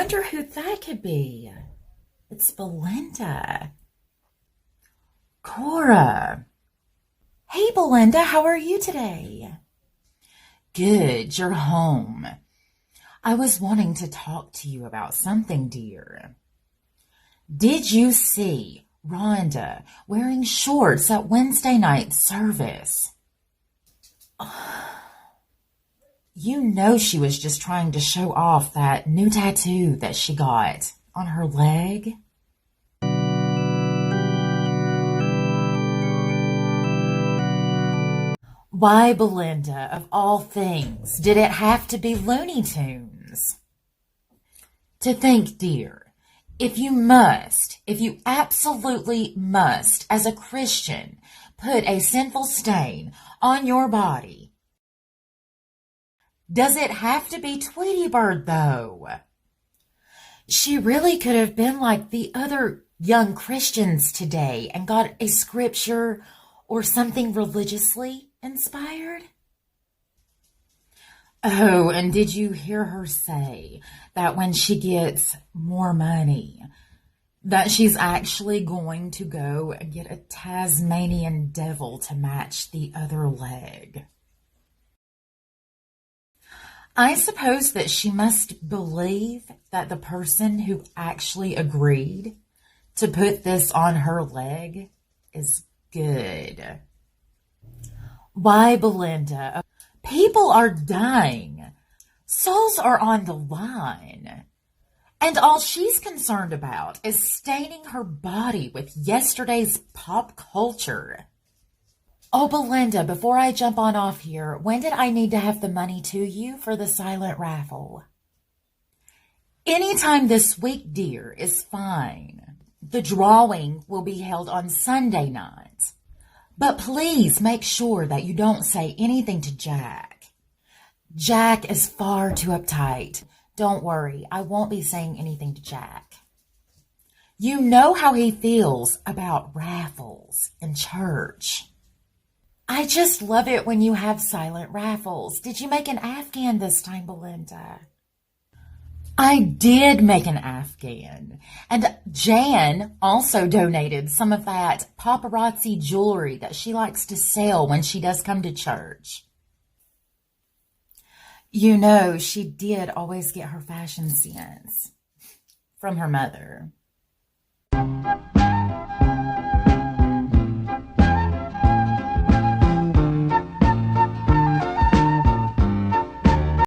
wonder who that could be. It's Belinda. Cora. Hey, Belinda, how are you today? Good, you're home. I was wanting to talk to you about something, dear. Did you see Rhonda wearing shorts at Wednesday night service? You know she was just trying to show off that new tattoo that she got on her leg. Why, Belinda, of all things, did it have to be Looney Tunes? To think, dear, if you absolutely must, as a Christian, put a sinful stain on your body, does it have to be Tweety Bird, though? She really could have been like the other young Christians today and got a scripture or something religiously inspired. Oh, and did you hear her say that when she gets more money, that she's actually going to go and get a Tasmanian devil to match the other leg? I suppose that she must believe that the person who actually agreed to put this on her leg is good. Why, Belinda, people are dying. Souls are on the line. And all she's concerned about is staining her body with yesterday's pop culture. Oh, Belinda, before I jump on off here, when did I need to have the money to you for the silent raffle? Anytime this week, dear, is fine. The drawing will be held on Sunday night. But please make sure that you don't say anything to Jack. Jack is far too uptight. Don't worry, I won't be saying anything to Jack. You know how he feels about raffles in church. I just love it when you have silent raffles. Did you make an Afghan this time, Belinda? I did make an Afghan. And Jan also donated some of that paparazzi jewelry that she likes to sell when she does come to church. You know, she did always get her fashion sense from her mother.